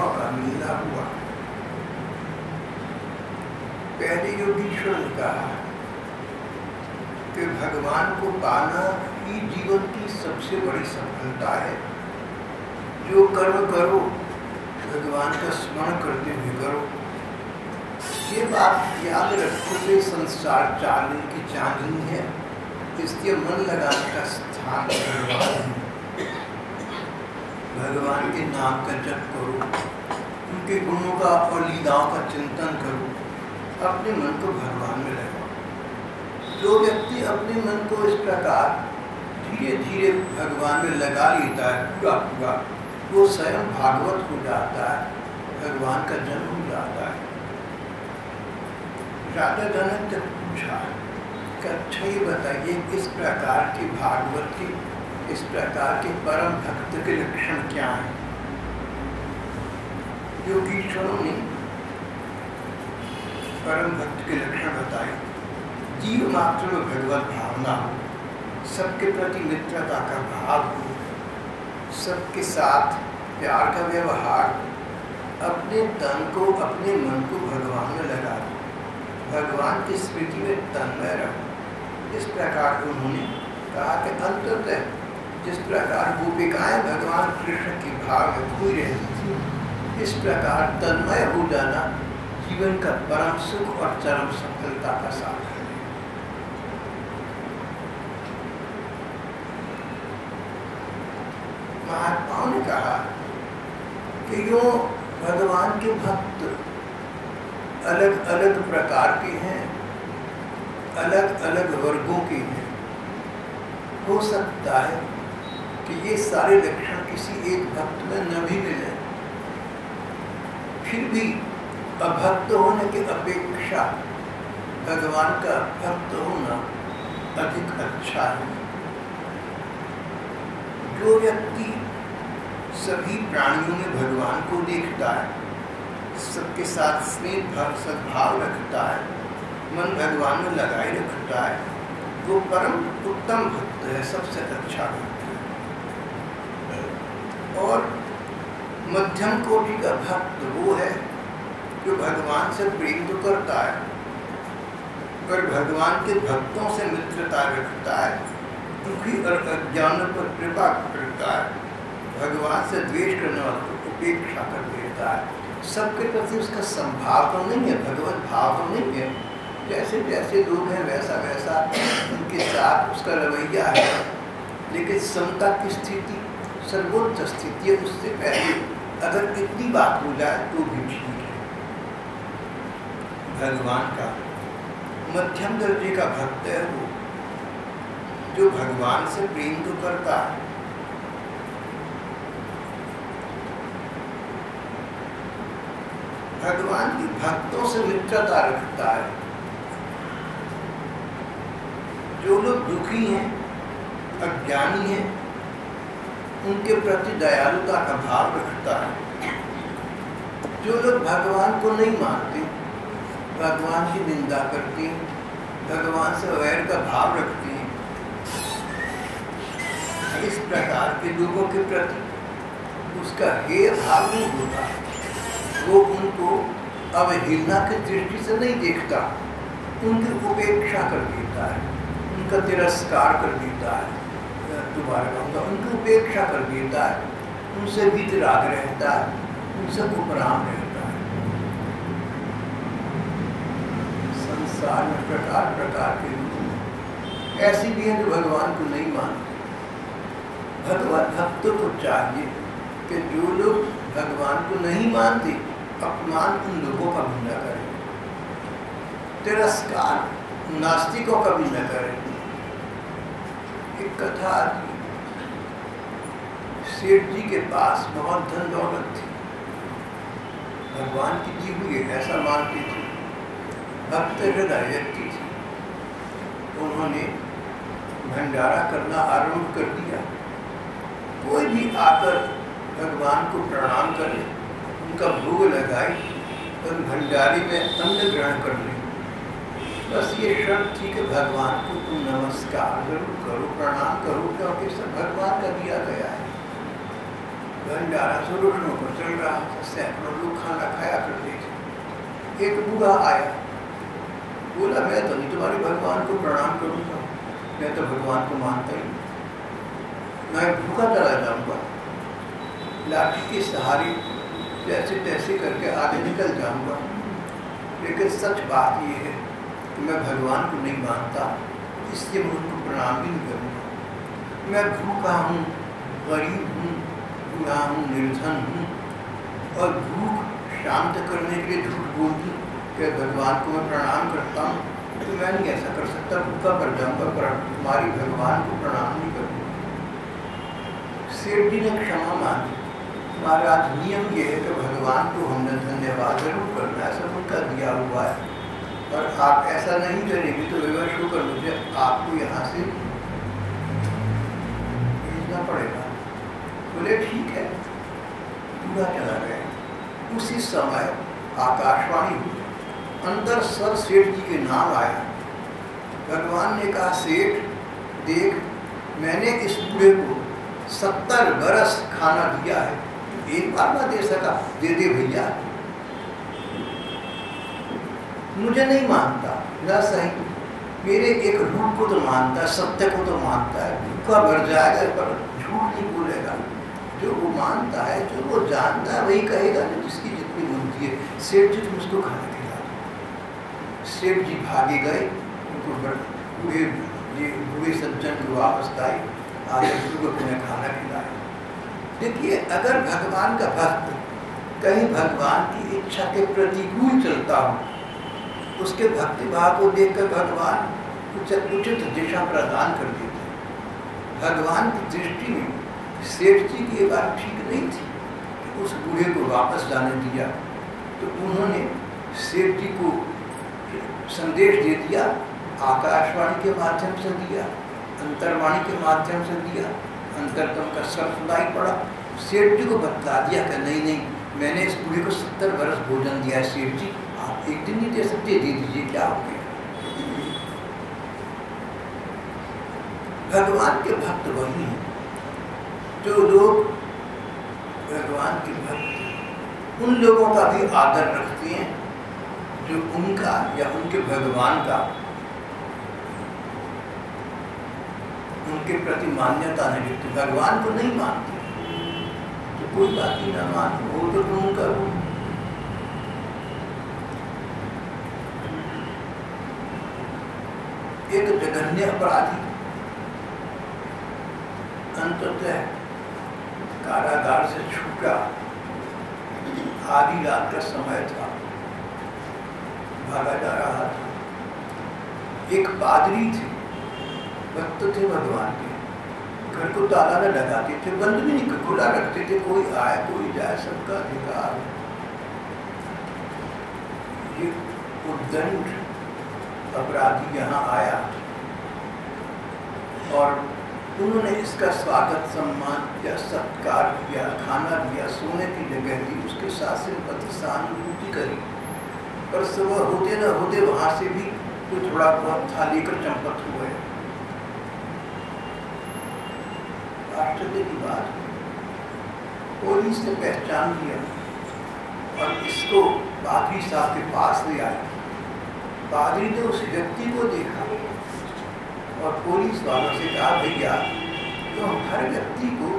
दर्शनों का मिलना हुआ। पहले योगीश्वर ने कहा कि भगवान को पाना ही जीवन की सबसे बड़ी सफलता है। जो कर्म करो भगवान का स्मरण करते हुए करो। ये बात याद रखो कि संसार चालने की चांदनी है, इसलिए मन लगाने का स्थान भगवान है। भगवान के नाम का जप करो, उनके गुणों का और लीलाओं का चिंतन करो, अपने मन को भगवान में लगाओ। जो व्यक्ति अपने मन को इस प्रकार धीरे धीरे भगवान में लगा लेता है पूरा पूरा, वो स्वयं भागवत हो जाता है, भगवान का जन्म हो जाता है। राजा जनक ने पूछा कि अच्छा ये बताइए किस प्रकार के भागवत के, इस प्रकार के परम भक्त के लक्षण क्या हैं? योगीश्वरों ने परम भक्त के लक्षण बताए। जीव मात्र में भगवत भावना हो, सबके प्रति मित्रता का भाव हो, सबके साथ प्यार का व्यवहार, अपने तन को अपने मन को भगवान में लगा दो, भगवान की स्मृति में तन्मय रहो। इस प्रकार उन्होंने कहा कि अंततः जिस प्रकार गोपिकाएं भगवान कृष्ण के भाव में खोई रहती थी, इस प्रकार तन्मय हो जाना जीवन का परम सुख और चरम सफलता का साधन है। महात्माओं ने कहा कि यो भगवान के भक्त अलग अलग प्रकार के हैं, अलग अलग वर्गों के हैं। हो सकता है कि ये सारे लक्षण किसी एक भक्त में न भी मिले, फिर भी अभक्त होने की अपेक्षा भगवान का भक्त होना अधिक अच्छा है। जो व्यक्ति सभी प्राणियों में भगवान को देखता है, सबके साथ स्नेह सद्भाव रखता है, मन भगवान में लगाए रखता है, वो परम उत्तम भक्त है, सबसे अच्छा भक्त है। और मध्यम कोटि का भक्त वो है जो भगवान से प्रेम तो करता है, पर भगवान के भक्तों से मित्रता रखता है, दुखी और अज्ञान पर कृपा करता है, भगवान से द्वेष करने वालों को उपेक्षा कर देता है। सबके प्रति उसका संभाव तो नहीं है, भगवत भाव तो नहीं है। जैसे जैसे लोग हैं वैसा वैसा उनके साथ उसका रवैया है, लेकिन समता की स्थिति सर्वोच्च स्थिति है। उससे पहले अगर इतनी बात हो जाए तो भी ठीक है। भगवान का मध्यम दर्जे का भक्त है वो जो भगवान से प्रेम तो करता है, भगवान के भक्तों से मित्रता रखता है। जो लोग दुखी हैं, अज्ञानी हैं, उनके प्रति दयालुता का भाव रखता है। जो लोग भगवान को नहीं मानते, भगवान की निंदा करते हैं, भगवान से वैर का भाव रखते हैं, इस प्रकार के लोगों के प्रति उसका हेय भाव नहीं होता। वो उनको अवहेलना की दृष्टि से नहीं देखता, उनकी उपेक्षा कर देता है, उनका तिरस्कार कर देता है, दोबारा कहूँगा उनकी उपेक्षा कर देता है, उनसे वितराग रहता है, उनसे उपराम रहता है। संसार में प्रकार प्रकार के लोग ऐसी भी हैं जो भगवान को नहीं मानते। भगवान भक्तों को चाहिए कि जो लोग भगवान को नहीं मानते अपमान उन लोगों का भी न करें, तिरस्कार नास्तिकों का भी न करें। एक कथा आती, सेठ जी के पास बहुत धन दौलत थी, भगवान की दी हुई है ऐसा मानती थी, भक्त हृदय व्यक्ति थी। उन्होंने भंडारा करना आरंभ कर दिया। कोई भी आकर भगवान को प्रणाम करे, उनका भोग लगाए और भंडारी में अन्न ग्रहण कर ले। बस ये शर्त थी कि भगवान को तुम नमस्कार जरूर करो, प्रणाम करो, क्योंकि सब भगवान का दिया गया है। बंजारा रोशनों पर चल रहा था, सैकड़ों लोग खाना खाया करते थे। एक बूढ़ा आया, बोला मैं तो नहीं तुम्हारे भगवान को प्रणाम करूँगा, मैं तो भगवान को मानता ही, मैं भूखा चला जाऊँगा, लाठी के सहारे जैसे तैसे करके आगे निकल जाऊँगा, लेकिन सच बात ये है कि मैं भगवान को नहीं मानता, इसलिए मैं उनको प्रणाम भी नहीं करूँगा। मैं भूखा हूँ, गरीब हूँ, बूढ़ा हूँ, निर्धन हूँ, और भूख शांत करने के लिए झूठ बोलती कि भगवान को मैं प्रणाम करता हूँ, तो मैं नहीं ऐसा कर सकता, भूखा पड़ जाऊँगा, पर तुम्हारी भगवान को प्रणाम नहीं करूँगा। सेठ जी ने क्षमा मांगी। महाराज नियम ये है कि भगवान को हमने धन्यवाद जरूर करना है, सब उनका दिया हुआ है, और आप ऐसा नहीं करेंगे तो विवश होकर मुझे आपको यहाँ से भेजना पड़ेगा। बोले ठीक है, पूरा चला गया। उसी समय आकाशवाणी हुई, अंदर सर सेठ जी के नाम आया। भगवान ने कहा सेठ देख, मैंने इस बूढ़े को 70 बरस खाना दिया है, एक बार ना दे सका, दे दे भैया। मुझे नहीं मानता, न सही, मेरे एक रूप को तो मानता है, सत्य को तो मानता है, भूखा भर जाएगा पर झूठ नहीं बोलेगा। जो वो मानता है, जो वो जानता है वही कहेगा, जो जिसकी जितनी बुद्धि है। सेठ जी तुम उसको खाना खिला। सेठ जी भागे गए, उनको बूढ़े सज्जन को वापस आए, आगे को तुम्हें खाना खिलाया। देखिए, अगर भगवान का भक्त कहीं भगवान की इच्छा के प्रतिकूल चलता हो, उसके भक्ति भाव को देखकर भगवान उचित दिशा प्रदान कर देते हैं। भगवान की दृष्टि में सेठ जी की बात ठीक नहीं थी कि उस बूढ़े को वापस जाने दिया, तो उन्होंने सेठ जी को संदेश दे दिया, आकाशवाणी के माध्यम से दिया, अंतर्वाणी के माध्यम से दिया, अंतरतम का सब सुनाई पड़ा। सेठ जी को बता दिया कि नहीं नहीं, मैंने इस बूढ़े को 70 बरस भोजन दिया है सेठ जी, आप एक दिन नहीं दे सकते, दे दीजिए, क्या हो गया। भगवान के भक्त वही हैं जो लोग भगवान के भक्त उन लोगों का भी आदर रखते हैं जो उनका या उनके भगवान का उनके प्रति मान्यता नहीं रखते, भगवान को नहीं मानते, तो कोई बात ही ना मानो, वो तो तुम करो। एक जघन्य अपराधी अंततः कारागार से छूटा, आधी रात का समय था, भागा जा रहा था। एक पादरी थे, भक्त थे भगवान के, घर को ताला न लगाते थे, बंद भी नहीं, खुला रखते थे, कोई आए कोई जाए, सबका अधिकार। ये उद्दंड अपराधी यहाँ आया और उन्होंने इसका स्वागत सम्मान किया, सत्कार किया, खाना दिया, सोने की जगह दी, उसके साथ सिंपति सहानुभूति करी, पर सुबह होते न होते वहाँ से भी कोई थोड़ा बहुत था लेकर चंपत हुए। आश्चर्य की बात, पुलिस ने पहचान लिया और इसको पादरी साहब के पास ले आए। पादरी ने उस व्यक्ति को देखा और पुलिस वालों से कहा भैया, तुम हर व्यक्ति को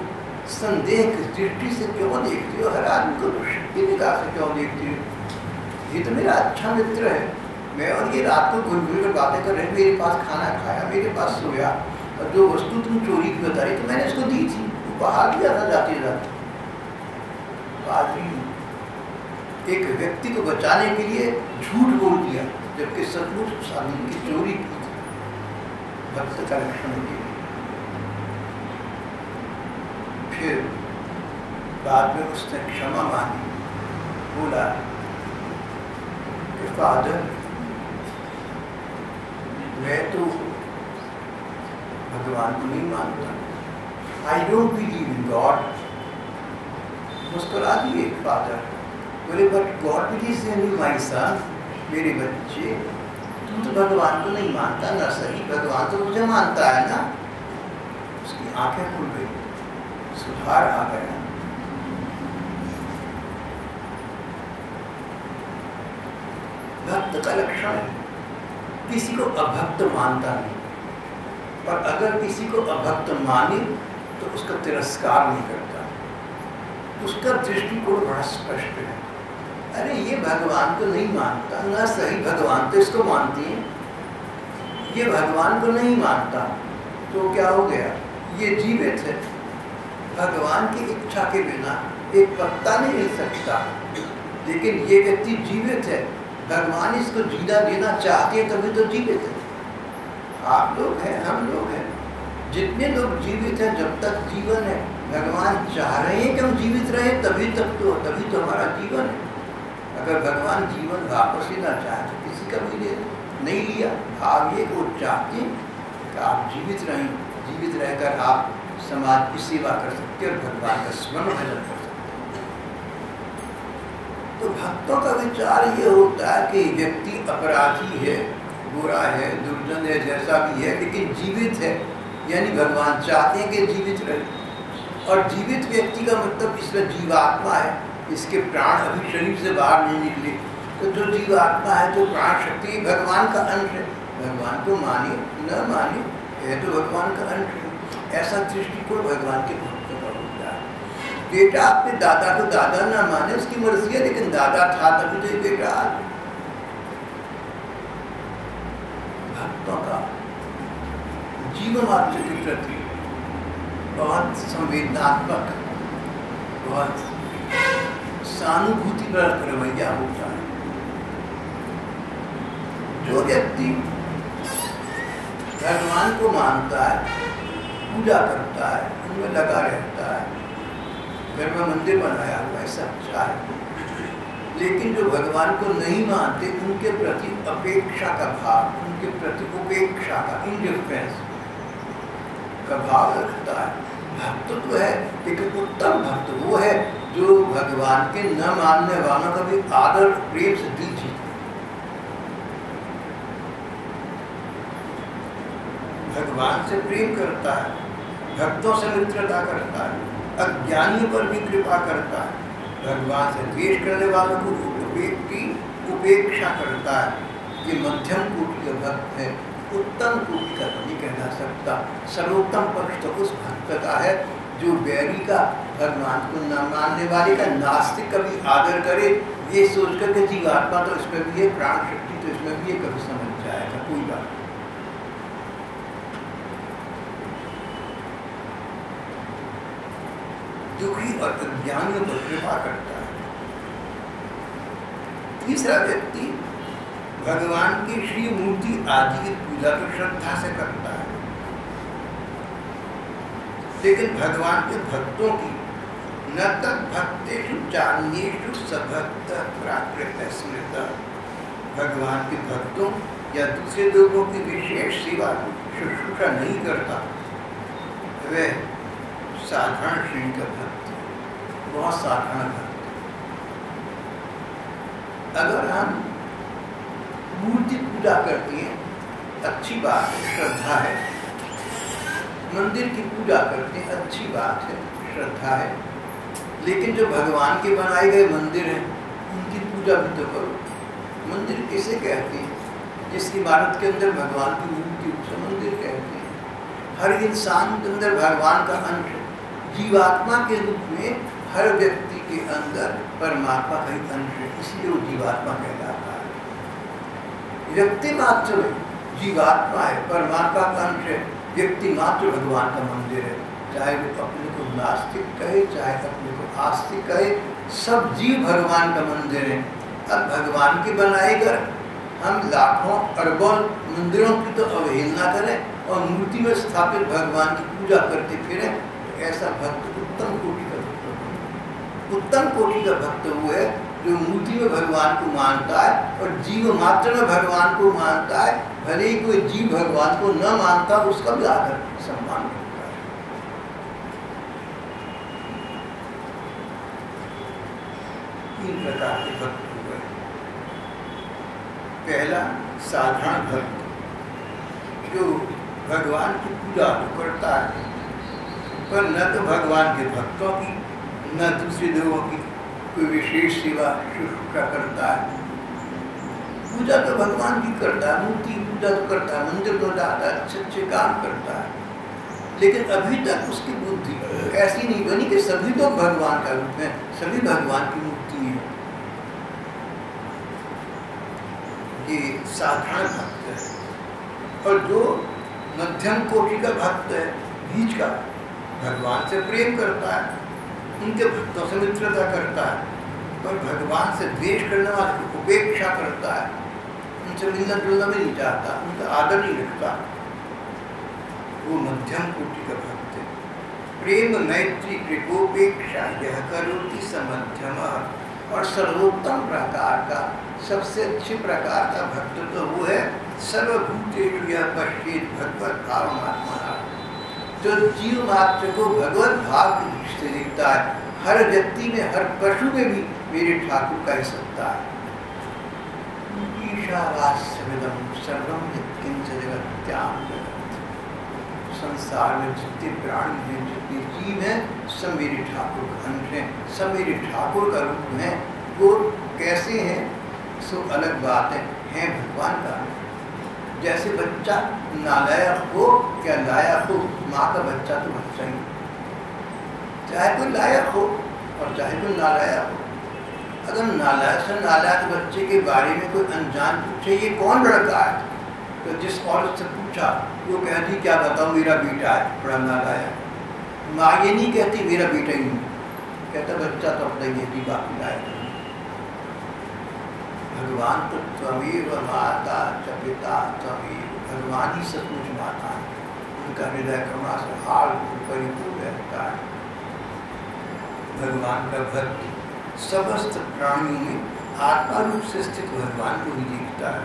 संदेह की दृष्टि से क्यों देखते हो, हर आदमी को दृष्टि निगाह से क्यों देखते हो। ये तो मेरा अच्छा मित्र है, मैं और ये रात को घुल घुल कर बातें कर रहे, मेरे पास खाना खाया, मेरे पास सोया, और जो वस्तु तुम चोरी की बता रही तो मैंने इसको दी थी, उपहार दिया था जाते जाते। पादरी एक व्यक्ति को बचाने के लिए झूठ बोल दिया, जबकि सचमुच उस आदमी की चोरी की थी, भक्त का लक्षण के लिए। फिर बाद में उसने क्षमा मांगी, बोला कि फादर, मैं तो भगवान को नहीं मानता, I don't believe in God. मुस्कुरा दिए फादर, बोले but God believes in you my son, मेरे बच्चे, तुम तो भगवान को नहीं मानता ना सही, भगवान तो मुझे मानता है ना। उसकी आंखें खुल गई, सुधार आ गया। भक्त का लक्षण है, किसी को अभक्त मानता नहीं, और अगर किसी को अभक्त माने तो उसका तिरस्कार नहीं करता, उसका दृष्टिकोण बड़ा स्पष्ट है। अरे ये भगवान को नहीं मानता ना, सही भगवान तो इसको मानती है, ये भगवान को नहीं मानता तो क्या हो गया, ये जीवित है, भगवान की इच्छा के बिना एक पत्ता नहीं हिल सकता, लेकिन ये व्यक्ति जीवित है, भगवान इसको जीना देना चाहते हैं तभी तो जीवित है। आप लोग हैं, हम लोग हैं, जितने लोग जीवित हैं, जब तक जीवन है, भगवान चाह रहे हैं कि हम जीवित रहें, तभी तो हमारा जीवन है। अगर भगवान जीवन वापस लेना चाहे तो किसी का भी नहीं लिया, आप ये वो चाहते हैं कि आप जीवित रहें, जीवित रहकर आप समाज की सेवा कर सकते हैं और भगवान का स्मरण भजन कर सकते हैं। तो भक्तों का विचार ये होता है कि व्यक्ति अपराधी है, बुरा है, दुर्जन है, जैसा भी है, लेकिन जीवित है, यानी भगवान चाहते हैं कि जीवित रहे। और जीवित व्यक्ति का मतलब इसमें जीवात्मा है, इसके प्राण अभी शरीर से बाहर नहीं निकले, तो जो जीवात्मा है, जो प्राण शक्ति भगवान का अंश है, भगवान को माने न माने यह तो भगवान का अंश है। ऐसा दृष्टिकोण भगवान के भक्तों का होता है। बेटा अपने दादा को दादा न माने, उसकी मर्जी है, लेकिन दादा था तभी तो बेटा आज। भक्तों का जीवन मात्र के प्रति बहुत संवेदनात्मक, बहुत सहानुभूति पर रवैया होता है। जो व्यक्ति भगवान को मानता है, पूजा करता है, उनमें लगा रहता है, घर में मंदिर बनाया हुआ है, सच्चा है, लेकिन जो भगवान को नहीं मानते उनके प्रति अपेक्षा का भाव, उनके प्रति उपेक्षा का, इंडिफरेंस का भाव रखता है, भक्त तो है, लेकिन उत्तम भक्त वो है जो भगवान के न मानने वालों का भी आदर प्रेम से दिल जीते। भगवान से प्रेम करता है, भक्तों से मित्रता करता है, अज्ञानियों पर भी कृपा करता है, भगवान से द्वेष करने वालों को उपेक्षा करता है। ये मध्यम कोटि का भक्त है, उत्तम कोटि का नहीं कहना सकता। सर्वोत्तम पक्ष तो उस भक्त का है जो बैरी का, भगवान को न मानने वाले का, नास्तिक का भी आदर करे, ये सोचकर के जीवात्मा तो इसमें भी है, प्राण शक्ति तो इसमें भी है, कभी समझ जाएगा, कोई बात नहीं। दुखी और अज्ञानियों पर कृपा करता है। तीसरा व्यक्ति भगवान की श्री मूर्ति आदि की पूजा को श्रद्धा से करता है, लेकिन भगवान के भक्तों की न तक भक्तेषु चान्येषु सभक्त प्राकृत स्मृत, भगवान के भक्तों या दूसरे लोगों की विशेष सेवा शुश्रूषा नहीं करता, वह साधारण श्रेणी का भक्त, बहुत साधारण भक्त। अगर हम मूर्ति पूजा करते हैं, अच्छी बात है, श्रद्धा है, मंदिर की पूजा करते हैं, अच्छी बात है, श्रद्धा है, लेकिन जो भगवान के बनाए गए मंदिर हैं उनकी पूजा भी तो करो। मंदिर किसे कहते हैं? जिस इमारत के अंदर भगवान की मूर्ति, उसे मंदिर कहते हैं। हर इंसान के अंदर भगवान का अंश है, जीवात्मा के रूप में हर व्यक्ति के अंदर परमात्मा का ही अंश है, इसलिए वो जीवात्मा कहलाता है। व्यक्ति मात्र में जीवात्मा है, परमात्मा का अंश है, व्यक्ति मात्र भगवान का मंदिर है। चाहे वो अपने को नास्तिक कहे, चाहे अपने को आस्तिक कहे, सब जीव भगवान का मंदिर है। अब भगवान के बनाए कर हम लाखों अरबों मंदिरों की तो अवहेलना करें और मूर्ति में स्थापित भगवान की पूजा करते फिरें, तो ऐसा भक्त उत्तम कोटि का भक्त है। उत्तम कोटि का भक्त वो है जो मूर्ति में भगवान को मानता है और जीव मात्र में भगवान को मानता है, भले ही कोई जीव भगवान को न मानता उसका भी आदर सम्मान करता है। तीन प्रकार के भक्त हुए। पहला साधारण भक्त जो भगवान की पूजा तो करता है पर न तो भगवान के भक्तों की न दूसरे लोगों की कोई विशेष सेवा शुश्रूषा करता है। पूजा तो भगवान की करता है, मूर्ति पूजा तो करता है, मंदिर तो जाता है, अच्छे अच्छे काम करता है, लेकिन अभी तक उसकी बुद्धि ऐसी नहीं बनी कि सभी तो भगवान का रूप है, सभी भगवान की मूर्ति है। ये साधारण भक्त है। और जो मध्यम कोटि का भक्त है, बीच का, भगवान से प्रेम करता है, उनके भक्तों से मित्रता करता है, पर भगवान से द्वेष करने वाले की उपेक्षा करता है, उनसे मिलना जुलना भी नहीं चाहता, उनका आदर नहीं रखता, वो मध्यम कोटि का भक्त है। प्रेम मैत्री कृपोपेक्षा यह करोति समध्यम। और सर्वोत्तम प्रकार का, सबसे अच्छे प्रकार का भक्त तो वो है सर्वभूतेषु यः पश्येत् भगवत भावमात्मना, जो जीव मात्र को भगवत भाव की दृष्टि से दिखता है। हर व्यक्ति में, हर पशु में भी मेरे ठाकुर का ही सत्ता है। ईशावास्यमिदं सर्वं यत्किंच जगत्यां जगत्। संसार में जितने प्राणी हैं, जितने जीव हैं, सब मेरे ठाकुर का अंश हैं, सब मेरे ठाकुर का रूप हैं। वो कैसे हैं सो अलग बात है भगवान का। जैसे बच्चा नालायक हो या लायक हो, माँ का बच्चा तो बच्चा ही, चाहे कोई लायक हो और चाहे कोई नालायक हो। अगर नालायक से नालायक बच्चे के बारे में कोई अनजान पूछे ये कौन लड़का है, तो जिस औरत से पूछा वो कहती क्या बताऊँ मेरा बेटा है, बड़ा नालायक। माँ ये नहीं कहती मेरा बेटा ही नहीं, कहता बच्चा तो अपना ये भी बाकी लायक नहीं। भगवान तो त्वमेव माता च पिता त्वमेव, भगवान ही सचमुच माता है, उनका हृदय करुणा से हाल परिपूर्ण रहता है। भगवान का भक्त समस्त प्राणियों में आत्मा रूप से स्थित भगवान को ही देखता है,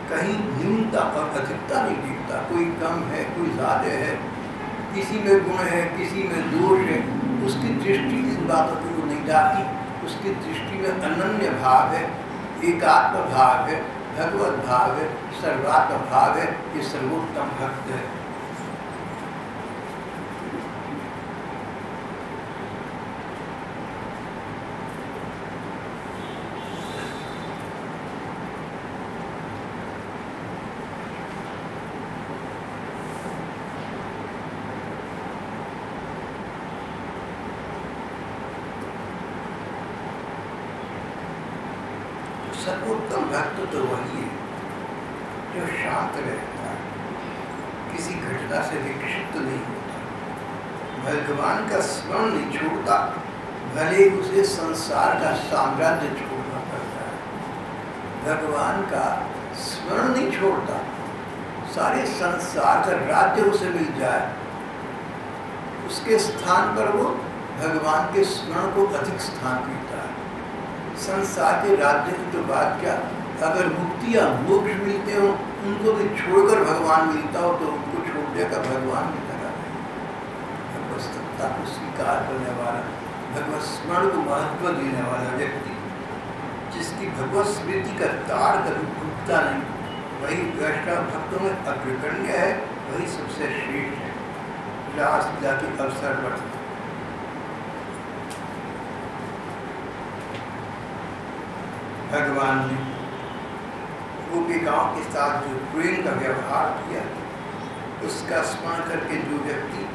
कहीं न्यूनता और अधिकता नहीं देखता। कोई कम है, कोई ज़्यादा है, किसी में गुण है, किसी में दोष है, उसकी दृष्टि इन बातों की ओर नहीं जाती। उसकी दृष्टि में अनन्य भाव है, एकात्म भाव है, भगवत भाव है, सर्वात्म भाव है। ये सर्वोत्तम भक्त है। सर्वोत्तम भक्त तो वही है जो शांत रहता है, किसी घटना से विक्षिप्त नहीं होता, भगवान का स्मरण नहीं छोड़ता, भले उसे संसार का साम्राज्य छोड़ना पड़ता है। भगवान का स्मरण नहीं छोड़ता, सारे संसार का राज्य उसे मिल जाए, उसके स्थान पर वो भगवान के स्मरण को अधिक स्थान देता है। संसार के राज्य की तो बात क्या, अगर मुक्ति या मोक्ष मिलते हो, उनको भी छोड़कर भगवान मिलता हो तो उनको छोड़ देगा भगवान भी लगा नहीं। भगवत सत्ता को स्वीकार करने वाला, भगवत स्मरण को महत्व देने वाला व्यक्ति, जिसकी भगवत स्मृति का तार कभी टूटता नहीं, वही वैष्णव भक्तों में अग्रगण्य है, वही सबसे श्रेष्ठ है। रास लीला के अवसर पर भगवान ने गोपिकाओं के साथ जो प्रेम का व्यवहार किया, उसका स्मरण करके जो व्यक्ति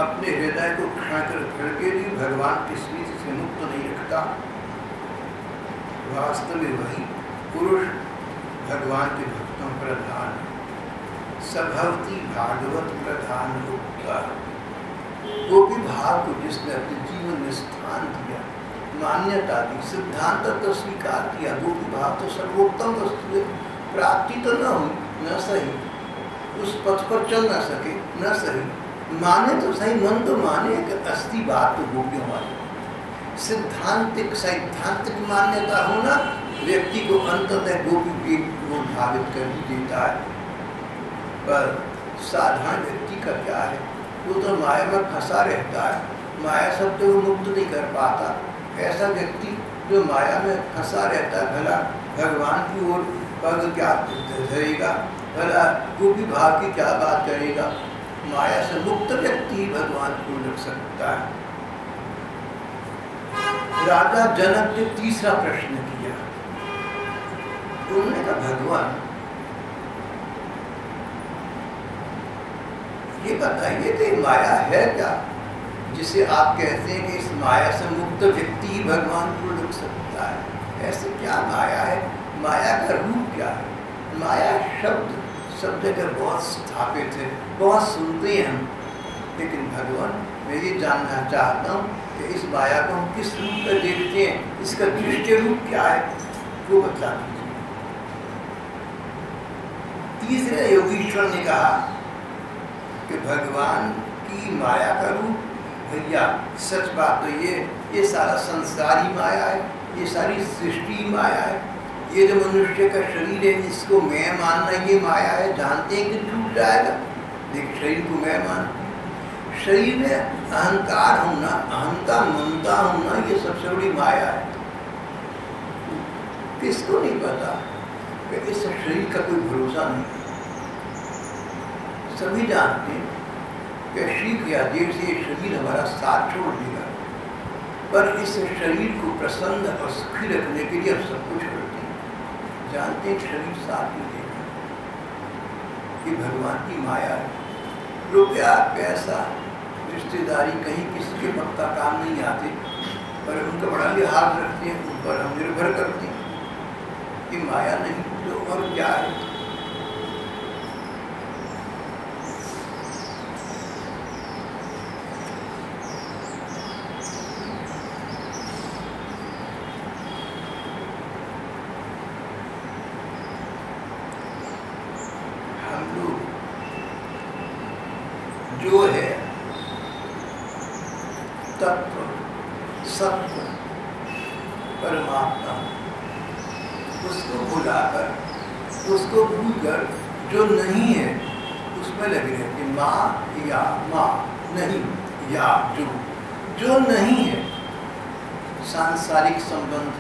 अपने हृदय को खाकर करके भी भगवान की स्मृति से मुक्त नहीं रखता, वास्तव में वही पुरुष भगवान के भक्तों प्रधान है। सभवती भागवत प्रधान होता, गोपी भाव को जिसने अपने जीवन में स्थान दिया, मान्यता दी, सिद्धांत तो स्वीकार किया, गोपी भाव तो सर्वोत्तम वस्तु है, प्राप्ति तो न हुई, न सही, उस पथ पर चल न सके, न सही, माने तो सही, मन तो माने कि अस्थि बात तो गोपियों वाली। सिद्धांतिक सैद्धांतिक मान्यता होना व्यक्ति को अंततः गोपी को भावित कर देता है, पर साधारण व्यक्ति का क्या है, वो तो माया में फंसा रहता है, माया शब्द को मुक्त नहीं कर पाता। ऐसा व्यक्ति जो माया में फंसा रहता है, भला भगवान की ओर पग क्या धरेगा, भला गोपी भाव की क्या बात करेगा। माया से मुक्त व्यक्ति ही भगवान को रख सकता है। राजा जनक ने तीसरा प्रश्न किया, उन्होंने कहा भगवान ये बताइए कि माया है क्या, जिसे आप कहते हैं कि इस माया से मुक्त व्यक्ति ही भगवान को लग सकता है। ऐसे क्या माया है, माया का रूप क्या है? माया शब्द सब जगह बहुत स्थापित है, बहुत सुनते हैं हम, लेकिन भगवान मैं ये जानना चाहता हूँ कि इस माया को हम किस रूप में देखते हैं, इसका दृष्टि रूप क्या है, वो बता दीजिए। तीसरे योगीश्वर ने कहा कि भगवान की माया का रूप, भैया सच बात तो ये सारा संसार ही माया है, ये सारी सृष्टि माया है। ये जो मनुष्य का शरीर है इसको मैं मानना ये माया है, जानते हैं कि टूट जाएगा, लेकिन शरीर को मैं मान, शरीर में अहंकार होना, अहंता ममता होना, ये सबसे बड़ी माया है। किसको नहीं पता कि इस शरीर का कोई भरोसा नहीं। सभी जानते हैं कि शीघ्र या देर से ये शरीर हमारा साथ छोड़ देगा, पर इस शरीर को प्रसन्न और सुखी रखने के लिए हम सब कुछ करते हैं, जानते हैं शरीर साथ नहीं देगा। ये भगवान की माया है। रुपया पैसा रिश्तेदारी कहीं किसी के पक्का काम नहीं आते, पर उनका बड़ा लिहाज रखते हैं, उन पर हम निर्भर करते हैं। ये माया नहीं तो और क्या है? जो है तत्व सत्य परमात्मा, उसको भुलाकर, उसको भूलकर जो नहीं है उसमें लगे रहते। माँ या माँ नहीं या जो नहीं है, सांसारिक संबंध,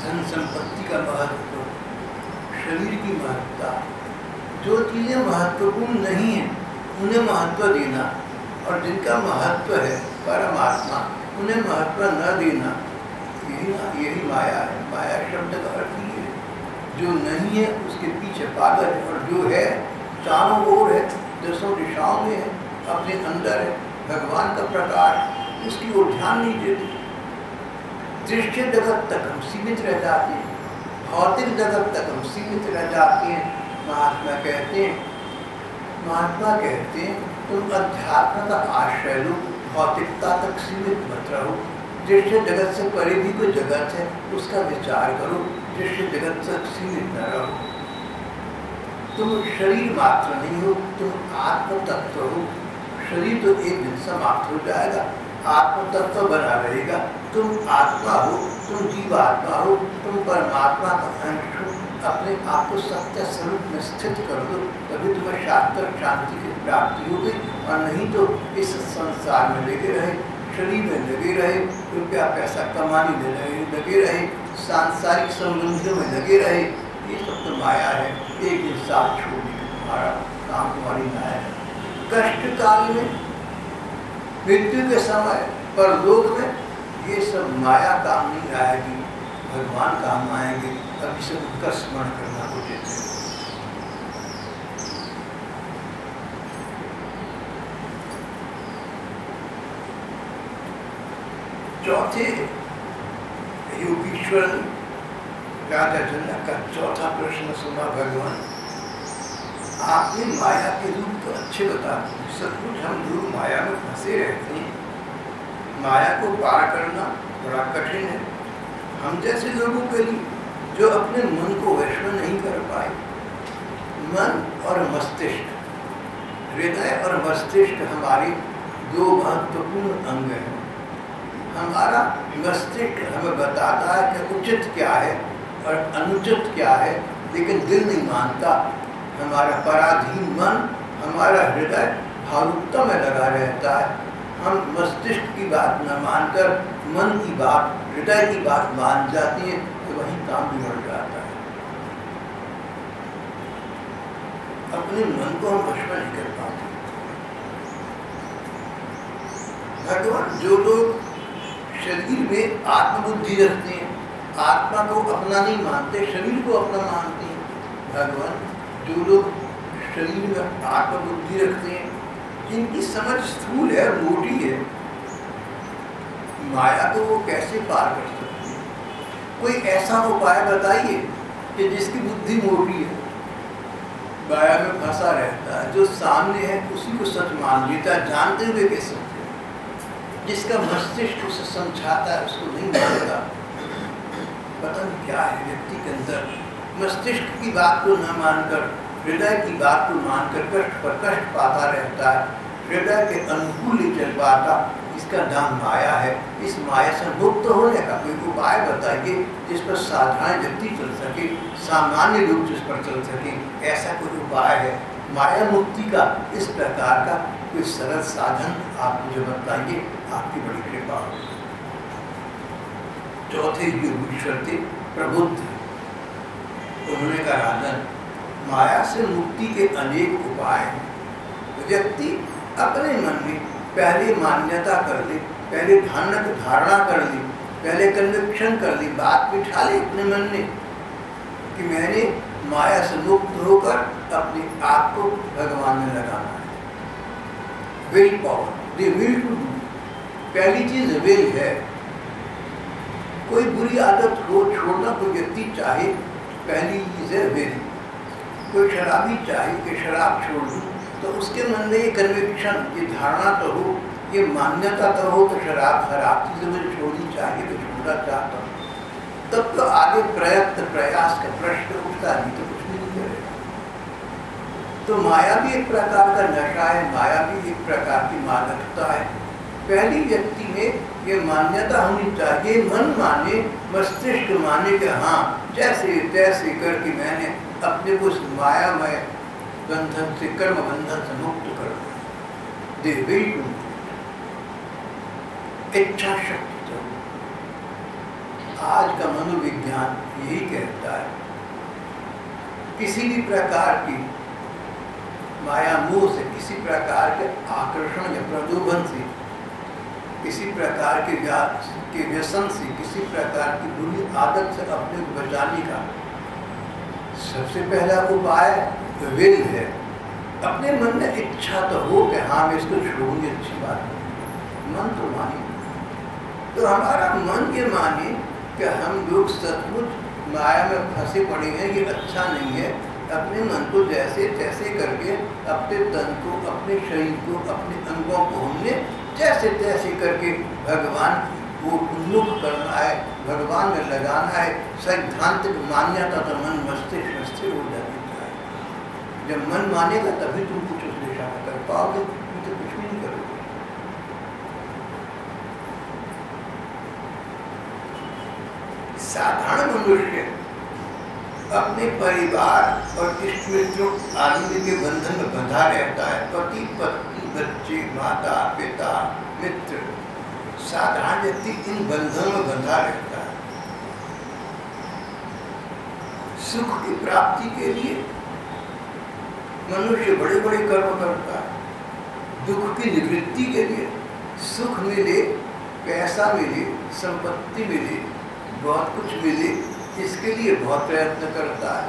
धन संपत्ति का महत्व, शरीर की महत्ता, जो चीज़ें महत्वपूर्ण नहीं है उन्हें महत्व देना, और जिनका महत्व है परमात्मा उन्हें महत्व न देना, यही माया है। माया शब्द का अर्थ ही है जो नहीं है उसके पीछे पागल है, और जो है चारों ओर है, दसों दिशाओं में है, अपने अंदर है, भगवान का प्रकाश, उसकी ओर ध्यान नहीं देते। दृश्य जगत तक हम सीमित रह जाते हैं, भौतिक जगत तक हम सीमित रह जाते हैं। महात्मा कहते हैं तुम अध्यात्म का आश्रय लो, भौतिकता तक सीमित मत रहो। दृश्य जगत से परे भी कोई जगत है उसका विचार करो, दृश्य जगत तक सीमित न रहो। तुम शरीर मात्र नहीं हो, तुम आत्म तत्व हो। शरीर तो एक दिन समाप्त हो जाएगा, आत्म तत्व बना रहेगा। तुम आत्मा हो, तुम जीवात्मा हो, तुम परमात्मा का अंश हो। अपने आप को सत्य स्वरूप में स्थित कर दो, तभी तुम्हें शाश्वत शांति की प्राप्ति होगी। और नहीं तो इस संसार में लगे रहे, शरीर में लगे रहे, रुपया पैसा कमाने में लगे रहे, सांसारिक संबंधियों में लगे रहे, ये सब तो माया है। एक दिन साथ छोड़ने के तुम्हारा काम तुम्हारी माया है। कष्ट काल में, मृत्यु के समय, परलोक में ये सब माया काम नहीं आएगी, भगवान काम आएंगे। अभी से उनका स्मरण करना उचित है। चौथे योगीश्वर राजा जनक का चौथा प्रश्न सुना भगवान, आपने माया के रूप तो अच्छे बताते हैं, सब कुछ हम लोग माया में फंसे रहते हैं, माया को पार करना बड़ा कठिन है। हम जैसे लोगों के लिए जो अपने मन को वश में नहीं कर पाए। मन और मस्तिष्क, हृदय और मस्तिष्क हमारे दो महत्वपूर्ण अंग हैं। हमारा मस्तिष्क हमें बताता है कि उचित क्या है और अनुचित क्या है, लेकिन दिल नहीं मानता। हमारा पराधीन मन, हमारा हृदय भावुकता में लगा रहता है। हम मस्तिष्क की बात न मानकर मन की बात, हृदय की बात मान जाती है, तो वहीं काम बिगड़ जाता है। अपने मन को हम वश में नहीं कर पाते। भगवान जो लोग शरीर में आत्मबुद्धि रखते हैं, आत्मा को अपना नहीं मानते, शरीर को अपना मानते हैं। भगवान जो लोग शरीर में आत्मबुद्धि रखते हैं, जिनकी समझ स्थूल है, मोटी है, माया को वो कैसे पार कर सकते हैं? कोई ऐसा उपाय बताइए कि जिसकी बुद्धि मोटी है, माया में फंसा रहता है, जो सामने है उसी को सच मान लेता है, जानते हुए के सत्य, जिसका मस्तिष्क उसे समझाता है उसको नहीं मानता। पता नहीं क्या है व्यक्ति के अंदर, मस्तिष्क की बात को न मानकर हृदय की बात को मानकर कष्ट पर कष्ट पाता रहता है, हृदय के अनुकूल नहीं चल पाता। इसका नाम माया है। इस माया से मुक्त होने का कोई उपाय बताइए जिस पर साधारण व्यक्ति चल सके, सामान्य लोग जिस पर चल सके, ऐसा कोई उपाय है माया मुक्ति का? इस प्रकार का कोई सरल साधन आप मुझे बताइए, आपकी बड़ी कृपा हो। चौथे योगीश्वर थे प्रबुद्ध, उन्होंने कहा राजन, माया से मुक्ति के अनेक उपाय हैं। व्यक्ति अपने मन में पहले मान्यता कर ले, पहले धारणा कर ली, पहले कन्विक्शन कर ली, बात बिठा ले अपने मन में कि मैंने माया से मुक्त होकर अपने आप को भगवान में लगाना है। Will power, the will to do. पहली चीज विल है। कोई बुरी आदत को छोड़ना कोई व्यक्ति चाहे, पहली चीज है विल। कोई शराबी चाहे कि शराब छोड़ दूं, तो उसके मन में ये कन्विक्शन, ये धारणा तो हो, ये मान्यता तो हो, तो शराब खराब चीज़ें मुझे छोड़नी चाहिए, तो छोड़ना चाहता हूँ। तब तो आगे प्रयत्न प्रयास का प्रश्न उठता नहीं, तो कुछ नहीं करेगा। तो माया भी एक प्रकार का नशा है, माया भी एक प्रकार की मादकता है। पहली व्यक्ति में ये मान्यता होनी चाहिए, मन माने, मस्तिष्क माने कि हाँ जैसे तैसे करके मैंने अपने को मायामय बंधन से, कर्म बंधन से मुक्त कर दे। इच्छा शक्ति तो आज का मनोविज्ञान यही कहता है, किसी भी प्रकार की माया मोह से, किसी प्रकार के आकर्षण या प्रलोभन से, किसी प्रकार के व्यसन से, किसी प्रकार की बुरी आदत से अपने को बचाने का सबसे पहला उपाय विल है। अपने मन में इच्छा तो हो कि हाँ मैं इसको छोड़ूंगी, अच्छी बात है, मन तो माने। तो हमारा मन ये माने कि हम लोग सचमुच माया में फंसे पड़े हैं, ये अच्छा नहीं है। अपने मन को जैसे तैसे करके अपने तन को, अपने शरीर को, अपने अंगों को हमने जैसे तैसे करके भगवान को उन्मुख करना है, भगवान में लगाना है। सैद्धांतिक मान्यता तो मन मस्तिष्क में स्थिर हो जानी चाहिए। जब मन मानेगा तभी तुम कुछ उस दिशा में कर पाओगे, तो कुछ भी नहीं करोगे। साधारण मनुष्य अपने परिवार और इष्ट मित्रों आदि के बंधन में बंधा रहता है। पति पत्नी, बच्चे, माता पिता, मित्र, साधारण व्यक्ति इन बंधनों में बंधा रहता है। सुख की प्राप्ति के लिए मनुष्य बड़े बड़े कर्म करता है। दुख की निवृत्ति के लिए सुख मिले, पैसा मिले, संपत्ति मिले, बहुत कुछ मिले, इसके लिए बहुत प्रयत्न करता है।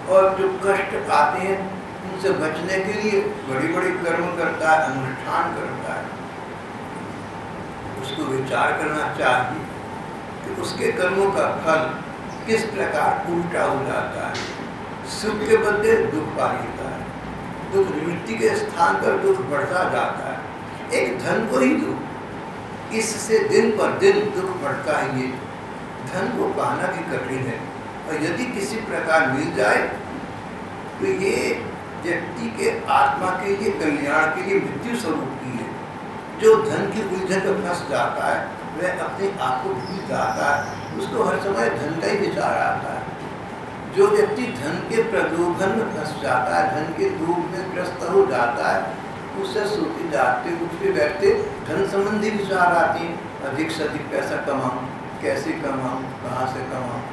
और जो कष्ट आते हैं उनसे बचने के लिए बड़े बड़े कर्म करता है, अनुष्ठान करता है। उसको विचार करना चाहिए कि उसके कर्मों का फल किस प्रकार उल्टा हो जाता है। सुख के बदले दुख पा लेता है, दुख निवृत्ति के स्थान पर दुख बढ़ता जाता है। एक धन को ही दो, इससे दिन पर दिन दुख बढ़ता ही है। धन को पाना भी कठिन है, और यदि किसी प्रकार मिल जाए तो ये व्यक्ति के आत्मा के लिए, कल्याण के लिए मृत्यु स्वरूप की है। जो धन की उलझन में फंस जाता है वह अपने आप को भूल जाता है, उसको हर समय धन का ही विचार आता है। जो व्यक्ति धन के प्रलोभन में फंस जाता है, धन के लोभ में ग्रस्त हो जाता है, उससे सोते जाते उठते बैठते धन संबंधी विचार आते हैं। अधिक से अधिक पैसा कमाऊं, कैसे कमाऊं, कहाँ से कमाऊं,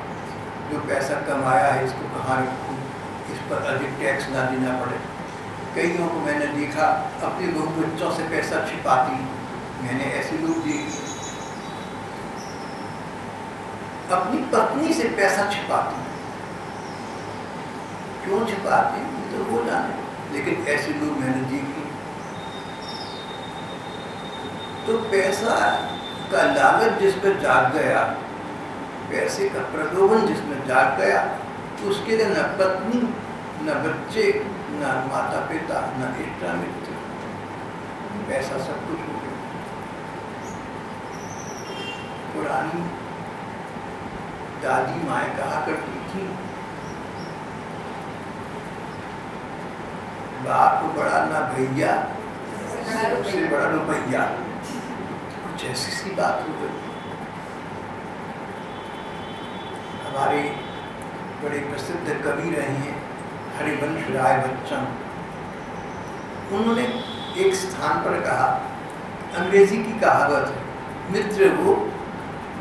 जो पैसा कमाया है इसको कहाँ रखूं, इस पर अधिक टैक्स ना देना पड़े। कईयों को मैंने देखा अपने लोग बच्चों से पैसा छिपाती, मैंने ऐसे लोग देखे। अपनी पत्नी से पैसा छिपाते हैं। क्यों छिपाते हैं तो वो जाने, लेकिन ऐसे लोग मैंने देखे। तो पैसा का लालच जिस पर जाग गया, पैसे का प्रलोभन जिसमें जाग गया, उसके लिए न पत्नी, न बच्चे, न माता पिता, न इष्टा मित्र, पैसा सब कुछ हो गया। पुरानी दादी माएँ कहा करती थी, बाप बड़ा ना भैया, सबसे बड़ा रुपया। कुछ ऐसी सी बात हो गई। हमारे बड़े प्रसिद्ध कवि रहे हैं हरिवंश राय बच्चन, उन्होंने एक स्थान पर कहा, अंग्रेजी की कहावत है, मित्र वो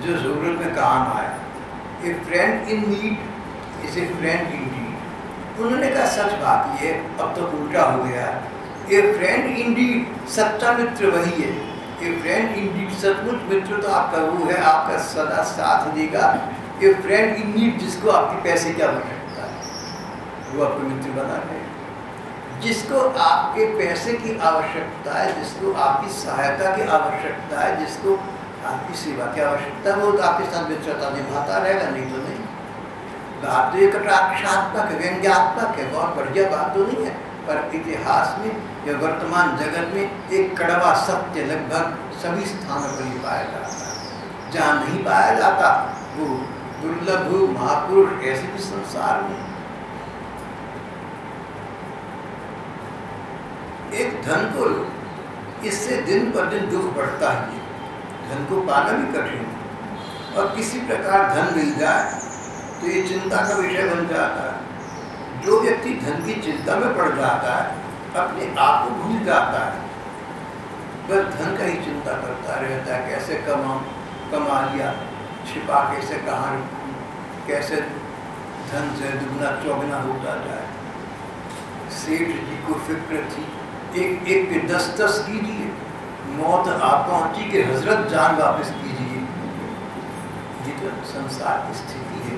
जो जरूरत में काम आए। A friend in need is a friend in deed. उन्होंने कहा सच बात ये, अब तो उल्टा हो गया है। ए फ्रेंड इन डीड, सच्चा मित्र वही है। ए फ्रेंड इन डीड, सचमुच मित्र तो आपका वो है, आपका सदा साथ देगा। ए फ्रेंड इन नीड, जिसको आपकी पैसे की आवश्यकता है वो आपको मित्र बना है। जिसको आपके पैसे की आवश्यकता है, जिसको आपकी सहायता की आवश्यकता है, जिसको आपकी सेवा की आवश्यकता है, वो तो आपके साथ मित्रता निभाता रहेगा, नहीं तो नहीं। बात तो एक कटाक्षात्मक व्यंग्यात्मक है, बहुत बढ़िया बात तो नहीं है, पर इतिहास में या वर्तमान जगत में एक कड़वा सत्य लगभग सभी स्थानों पर ही पाया जाता है। जहाँ नहीं पाया जाता वो दुर्लभ महापुरुष ऐसे भी संसार में। एक धन को इससे दिन पर दिन दुख बढ़ता है, धन को पाना भी कठिन है, और किसी प्रकार धन मिल जाए तो ये चिंता का विषय बन जाता है। जो व्यक्ति धन की चिंता में पड़ जाता है अपने आप को भूल जाता है, बस धन का ही चिंता करता रहता है, कैसे कमा लिया, छिपा कैसे कहाँ रखूं, कैसे धन से दुगना चौगुना होता जाए। सेठ जी को फिक्र थी, एक एक पे 10-10 कीजिए, मौत आप पहुंची कि हजरत जान वापस कीजिए। ये तो संसार की स्थिति है,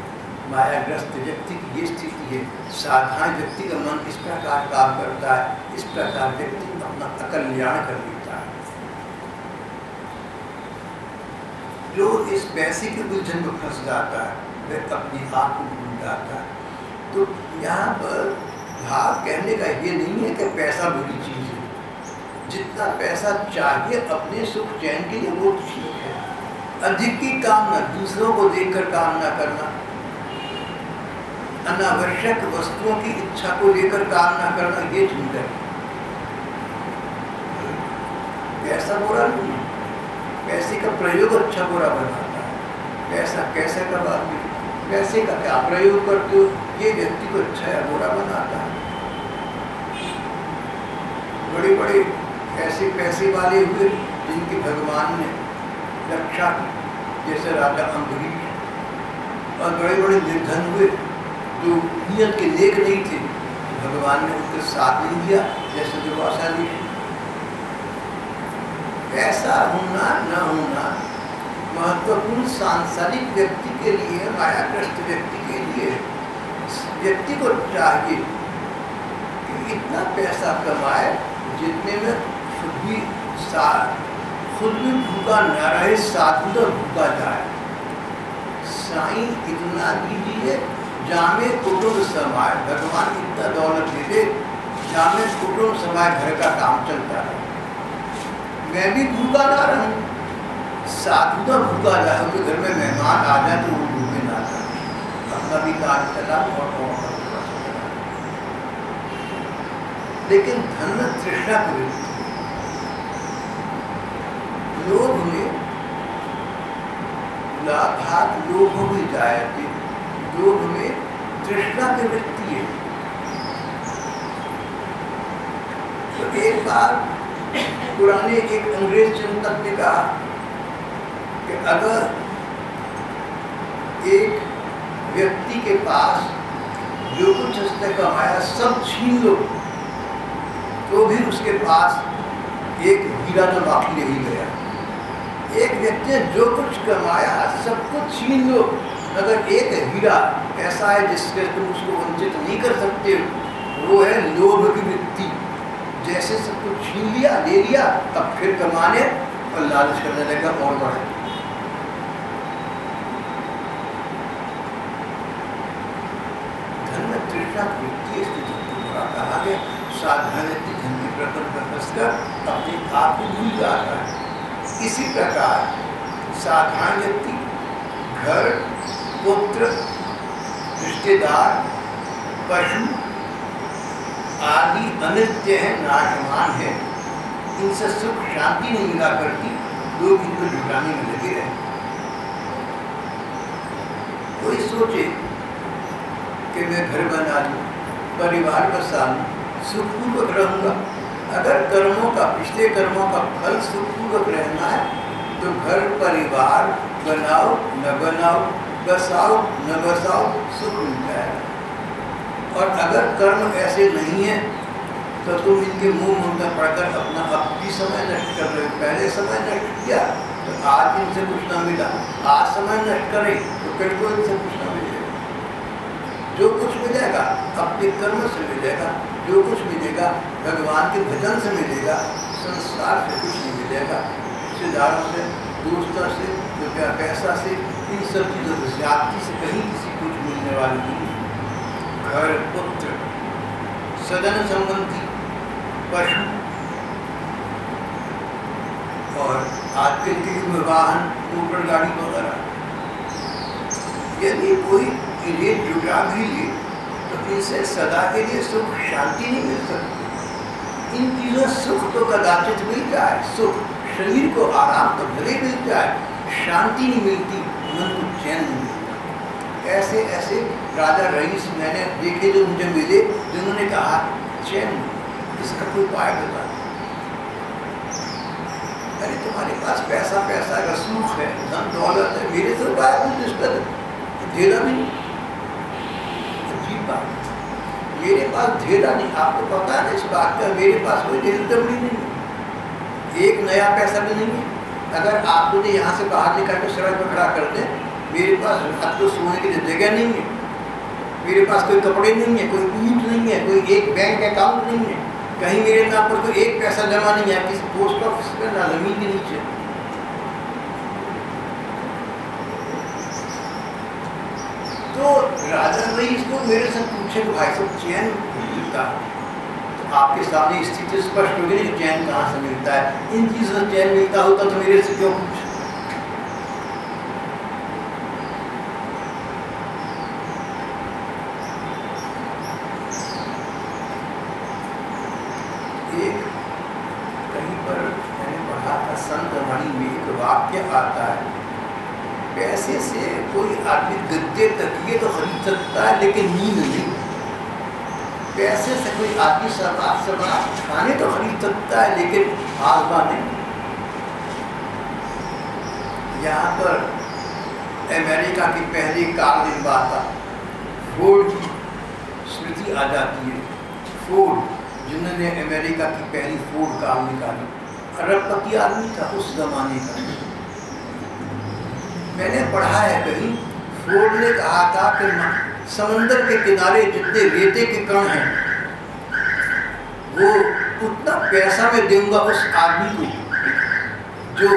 मायाग्रस्त व्यक्ति की ये स्थिति है। साधारण व्यक्ति का मन इस प्रकार काम करता है, इस प्रकार व्यक्ति अपना अकल्याण कर लेता है। जो इस पैसे के उलझन में फंस जाता है वह अपनी आप को भूल जाता है। तो यहाँ पर भाव कहने का ये नहीं है कि पैसा बुरी चीज़ है, जितना पैसा चाहिए अपने सुख चैन के लिए वो ठीक है। अधिक की कामना, दूसरों को देखकर काम ना करना, अनावश्यक वस्तुओं की इच्छा को लेकर काम ना करना, ये ठीक है। पैसा बुरा नहीं है, पैसे का प्रयोग अच्छा बुरा बनाता है। पैसा कैसे का बात नहीं, पैसे का क्या प्रयोग करते हो ये व्यक्ति को अच्छा या बुरा बनाता है। बड़े बड़े ऐसे पैसे वाले हुए जिनकी भगवान ने रक्षा की, जैसे राजा अम्बरीश, और बड़े बड़े निर्धन हुए जो नियत के लेख नहीं थे, भगवान ने उनके साथ नहीं दिया, जैसे दुर्वासा। ऐसा होना न होना महत्वपूर्ण सांसारिक व्यक्ति के लिए, मायाग्रस्त व्यक्ति के लिए, व्यक्ति को चाहिए कि इतना पैसा कमाए जितने में खुद भी भूखा न रहे, साधु तो भूखा जाए। साईं इतना दीजिए जामे कुटुंब समाए, भगवान इतना दौलत दे दे जामे कुटुंब समाए, घर का काम चलता है। मैं भी भूखा ना रहूं, साधु तो भूखा जाए, तो घर में मेहमान आ जाए तो वो भूखे ना जाए, अपना भी काम चला और लेकिन धन में तृष्णा पूरी, लोभ में लाभात लोभ भी जायते, लोभ में तृष्णा की वृत्ति है। तो एक बार पुराने एक अंग्रेज चिंतक ने कहा कि अगर एक व्यक्ति के पास जो कुछ उसने कमाया सब छीन लो तो भी उसके पास एक हीरा तो बाकी रह गया। एक व्यक्ति जो कुछ कमाया सब कुछ छीन लो मगर एक हीरा ऐसा है जिसके तुम उसको वंचित नहीं कर सकते, वो है लोभ की वृत्ति। जैसे सब कुछ छीन लिया, ले लिया, अब फिर कमाने और लालच करने लगा और बढ़े। धन में तृष्णा वृत्ति स्थिति को कहा गया। साधारण व्यक्ति धन के प्रकट पर फंसकर अपने आप को भूल जाता है। इसी प्रकार साधारण व्यक्ति घर, पुत्र, रिश्तेदार, पशु आदि अनित्य है, नाशवान है, इनसे सुख शांति नहीं मिला करती, लोग इनको जुटाने में लगे रहे। कोई सोचे कि मैं घर बना लूं, परिवार बसा लूं, सुखपूर्वक रहूंगा। अगर कर्मों का, पिछले कर्मों का फल सुखपूर्वक रहना है तो घर परिवार बनाओ न बनाओ, बसाओ न बसाओ, सुख मिल जाएगा। और अगर कर्म ऐसे नहीं है तो तुम इनके मुंह मुंह पढ़कर अपना अब भी समय नष्ट कर रहे हो। पहले समय नष्ट किया तो आज इनसे कुछ ना मिला, आज समय नष्ट करें तो कल को इनसे कुछ ना मिलेगा। जो कुछ मिलेगा अपने कर्म से मिलेगा, जो कुछ मिलेगा भगवान के भजन से मिलेगा, संसार से कुछ नहीं मिलेगा। रिश्तेदारों से, दोस्तों से, रुपया पैसा से, इन सब चीज़ों से, ज्यादती से कहीं किसी कुछ मिलने वाली नहीं। घर, पुत्र, सदन संबंधी, पशु और आजकल के वाहन, मोटर गाड़ी वगैरह, यदि कोई इन्हें जुटा भी ले तो इनसे सदा के लिए सुख शांति नहीं मिल सकती। इन चीज़ों सुख तो कदाचित मिल जाए, सुख शरीर को आराम तो भले मिल जाए, शांति नहीं मिलती, मन को चैन नहीं मिलता। ऐसे ऐसे राजा रईस मैंने देखे जो मुझे मिले, जिन्होंने कहा चैन, इसका कोई उपाय बता। अरे तुम्हारे पास पैसा पैसा का सुख है, धन दौलत है, मेरे से उपाय कुछ इसका धेरा भी नहीं। अजीब बात, मेरे पास धेरा नहीं। आपको पता है इस बात का, मेरे पास कोई धेर दबड़ी नहीं है, एक नया पैसा भी नहीं है। अगर आप मुझे यहाँ से बाहर निकाल कर सड़क पर खड़ा कर दें, मेरे पास रात को सोने के लिए जगह नहीं है, मेरे पास कोई कपड़े नहीं है, कोई ईंट नहीं है, कोई एक बैंक अकाउंट नहीं है, कहीं मेरे नाम पर कोई एक पैसा जमा नहीं है, किसी पोस्ट ऑफिस में ना जमीन के नीचे। तो राजा भाई इसको मेरे से पूछे भाई सब चैन मिलता, तो आपके सामने स्थिति स्पष्ट हो गई कि चैन कहाँ से मिलता है। इन चीज़ों से चैन मिलता होता तो मेरे से क्यों पूछ। एक कहीं पर मैंने पढ़ा था, संत वाणी में एक वाक्य आता है, पैसे से कोई आदमी गद्दे तकिए तो खरीद सकता है लेकिन नींद नहीं। पैसे से कोई आदमी शराब खाने तो खरीद सकता है लेकिन आत्मा नहीं। यहाँ पर अमेरिका की पहली कार निर्माता फोर्ड की स्मृति आ जाती है। फोर्ड जिन्होंने अमेरिका की पहली फोर्ड कार निकाली, अरबपति आदमी था उस जमाने का। मैंने पढ़ा है कहीं, फोर्ड ने कहा था कि समंदर के किनारे जितने रेते के कण हैं वो उतना पैसा मैं दूंगा उस आदमी को जो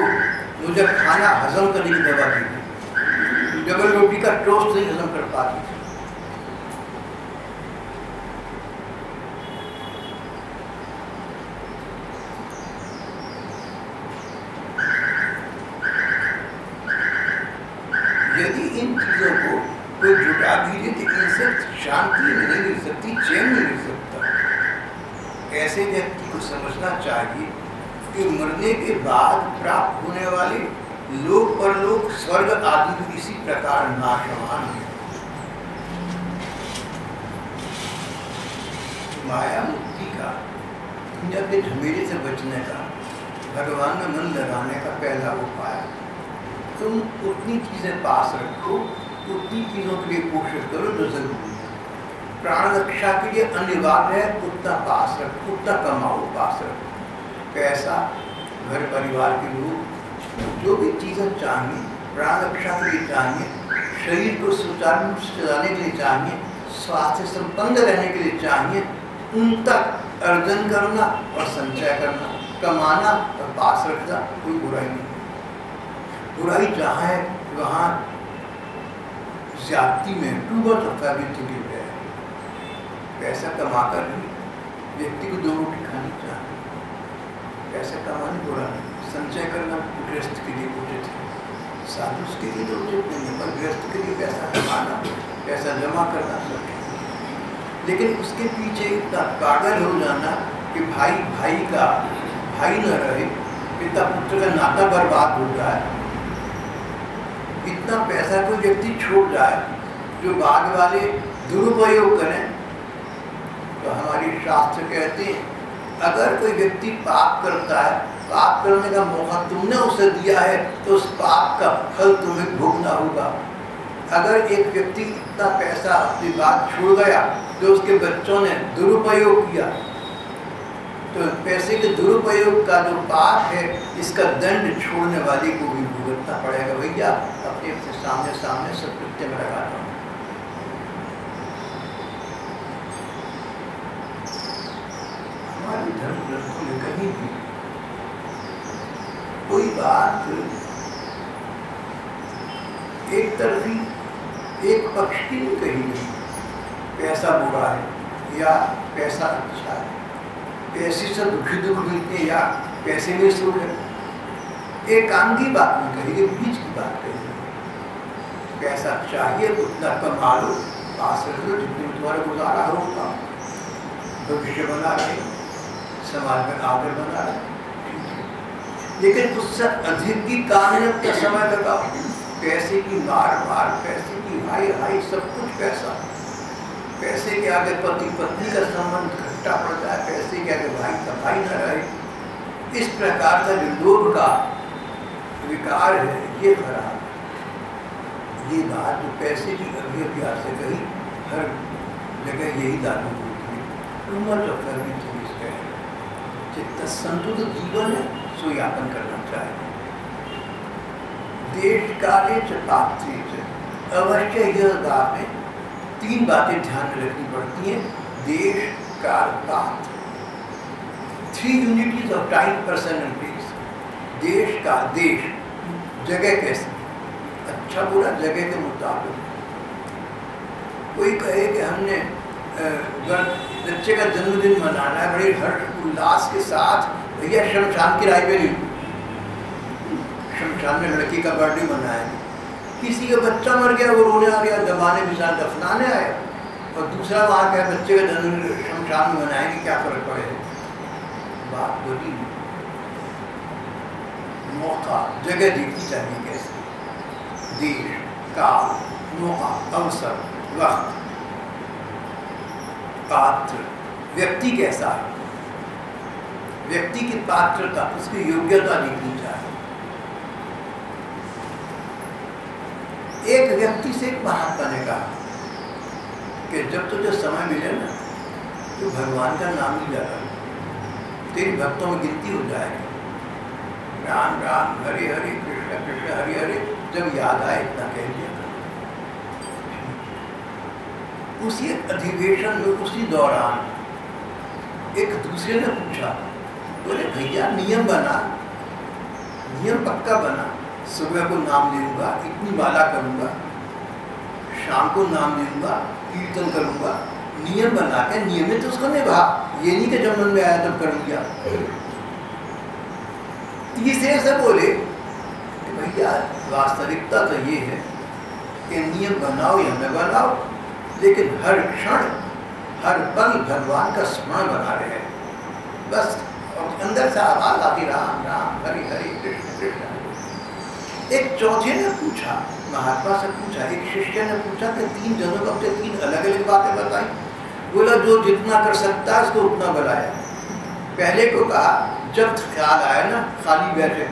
मुझे खाना हजम करने की दवा देगी। डबल रोटी का टोस्ट नहीं हजम कर पाती थी। यदि इन चीज़ों को कोई जुटा भी दे तो इनसे शांति नहीं मिल सकती, चैन नहीं मिल सकता। ऐसे व्यक्ति को समझना चाहिए कि मरने के बाद प्राप्त होने वाले लोक परलोक स्वर्ग आदि भी इसी प्रकार नाशवान है। माया मुक्ति का, दुनिया के झमेले से बचने का, भगवान में मन लगाने का पहला उपाय, तुम उतनी चीज़ें पास रखो, उतनी चीज़ों के लिए कोशिश करो जो जरूरी है। प्राण रक्षा के लिए अनिवार्य है, उतना पास रखो, उतना कमाओ, पास रखो। पैसा, घर परिवार के लोग, जो भी चीज़ें चाहिए प्राण रक्षा के लिए चाहिए, शरीर को सुचारू रूप से चलाने के लिए चाहिए, स्वास्थ्य संपन्न रहने के लिए चाहिए, उन तक अर्जन करना और संचय करना, कमाना और पास रखना कोई बुराई नहीं। बुराई जहाँ है वहाँ ज्यादती में too much of everything is there. पैसा कमाकर भी व्यक्ति को 2 रोटी खानी चाहिए, पैसा कमाने बुरा नहीं, संचय करना गृहस्थ के लिए उचित है, साधु के लिए तो उचित नहीं है, पर गृहस्थ के लिए पैसा कमाना, पैसा जमा करना सब। लेकिन उसके पीछे इतना पागल हो जाना कि भाई भाई का भाई न रहे, पिता पुत्र का नाता बर्बाद हो जाए, इतना पैसा कोई व्यक्ति छोड़ जाए जो बाद वाले दुरुपयोग करें, तो हमारी शास्त्र कहते हैं अगर कोई व्यक्ति पाप करता है, पाप करने का मौका तुमने उसे दिया है तो उस पाप का फल तुम्हें भोगना होगा। अगर एक व्यक्ति इतना पैसा अपनी बात छोड़ गया जो उसके बच्चों ने दुरुपयोग किया, तो पैसे के दुरुपयोग का जो पाप है इसका दंड छोड़ने वाले को भी भुगतना पड़ेगा। भैया अपने सामने सामने सत्कृत्य में लगाता हूँ। हमारे धर्म ग्रंथों में कहीं भी कोई बात एक तरफी एक पक्ष की नहीं कही नहीं, पैसा बुरा है या पैसा अच्छा है, पैसे से दुखी दुख मिलते या पैसे में सुख है, एकांगी बात नहीं कही, ये बीच की बात कही। पैसा चाहिए उतना कमा लो, पास रख लो, जितने तुम्हारा गुजारा होगा, भविष्य बना रहे, समाज में आदर बना रहे, लेकिन उससे अधिक की कामयाब का समय लगाओ। पैसे की मार मार, पैसे की हाय हाय, सब कुछ पैसा। पैसे के आगे पति पत्नी का संबंध घट्टा पड़ जाए, पैसे के आगे भाई का भाई न रहे, इस प्रकार का जो लोभ का विकार है ये खराब। ये बात जो पैसे की अभिव्यक्ति से कही, हर जगह यही लागू होती है। टूमच ऑफ एवरीथिंग इज देयर। जितना संतुलित जीवन है सो यापन करना चाहिए। देश काले च पात्रे च, अवश्य यह बात में 3 बातें ध्यान में रखनी पड़ती हैं। देश काल पात्र, 3 unities of time, person and place. देश का देश, जगह कैसी, अच्छा बुरा जगह के मुताबिक। कोई कहे कि हमने बच्चे का जन्मदिन मनाना है बड़े हर्ष उल्लास के साथ, भैया शमशान किराए पे नहीं, शमशान में लड़की का बर्थडे मनाया, किसी का बच्चा मर गया वो रोने आ गया, दबाने बिछा दफनाने आए, और दूसरा वहाँ क्या बच्चे का जन्मदिन शमशान में मनाएंगे, क्या फर्क पड़ेगा। बात बोली मौका जगह देखनी चाहिए कैसे, देश काल मौका अवसर वक्त, पात्र व्यक्ति कैसा है, व्यक्ति की पात्रता उसकी योग्यता देखनी चाहिए। एक व्यक्ति से एक महात्मा ने कहा कि जब तुझे समय मिले ना तो भगवान का नाम लिया कर, तेरे भक्तों में गिनती हो जाएगी। राम राम हरे हरे, कृष्ण कृष्ण हरे हरे, जब याद आए इतना कह दिया। उसी अधिवेशन में उसी दौरान एक दूसरे ने पूछा, बोले भैया नियम बना, नियम पक्का बना, सुबह को नाम लूँगा, इतनी माला करूँगा, शाम को नाम लूँगा, कीर्तन करूँगा, नियम बना के नियमित उसको निभा, ये नहीं कि जब मन में आया तब कर लिया। तीसरे से बोले कि भैया वास्तविकता तो ये है कि नियम बनाओ या न बनाओ, लेकिन हर क्षण हर पल भगवान का स्मरण बना रहे, बस। और अंदर से आवाज आती राम राम हरे हरे कृष्ण कृष्ण। एक चौथे ने पूछा, महात्मा से पूछा, एक शिष्य ने पूछा कि 3 जनों को अपने 3 अलग अलग बातें बताई। बोला जो जितना कर सकता है उसको उतना बुलाया। पहले को कहा जब ख्याल आया ना खाली बैठे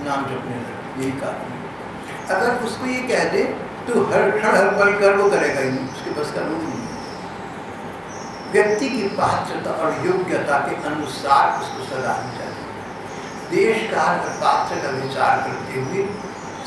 नाम जपने लगे, यही कहा। अगर उसको ये कह दे तो हर क्षण हर पल कर, वो करेगा ही नहीं, उसके बस का रूप नहीं। व्यक्ति की पात्रता और योग्यता के अनुसार उसको सलाहनी चाहिए। देश काल और पात्र का विचार करते हुए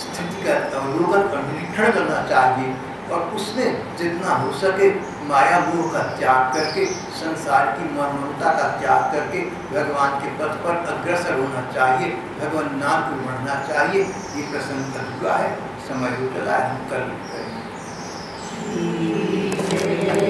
स्थिति का अवलोकन और निरीक्षण करना चाहिए और उसमें जितना हो सके माया मोह का त्याग करके, संसार की ममता का त्याग करके भगवान के पथ पर अग्रसर होना चाहिए, भगवान नाम को बढ़ना चाहिए। ये प्रसंग अधूरा है, समय हो चला है, हम कल करेंगे।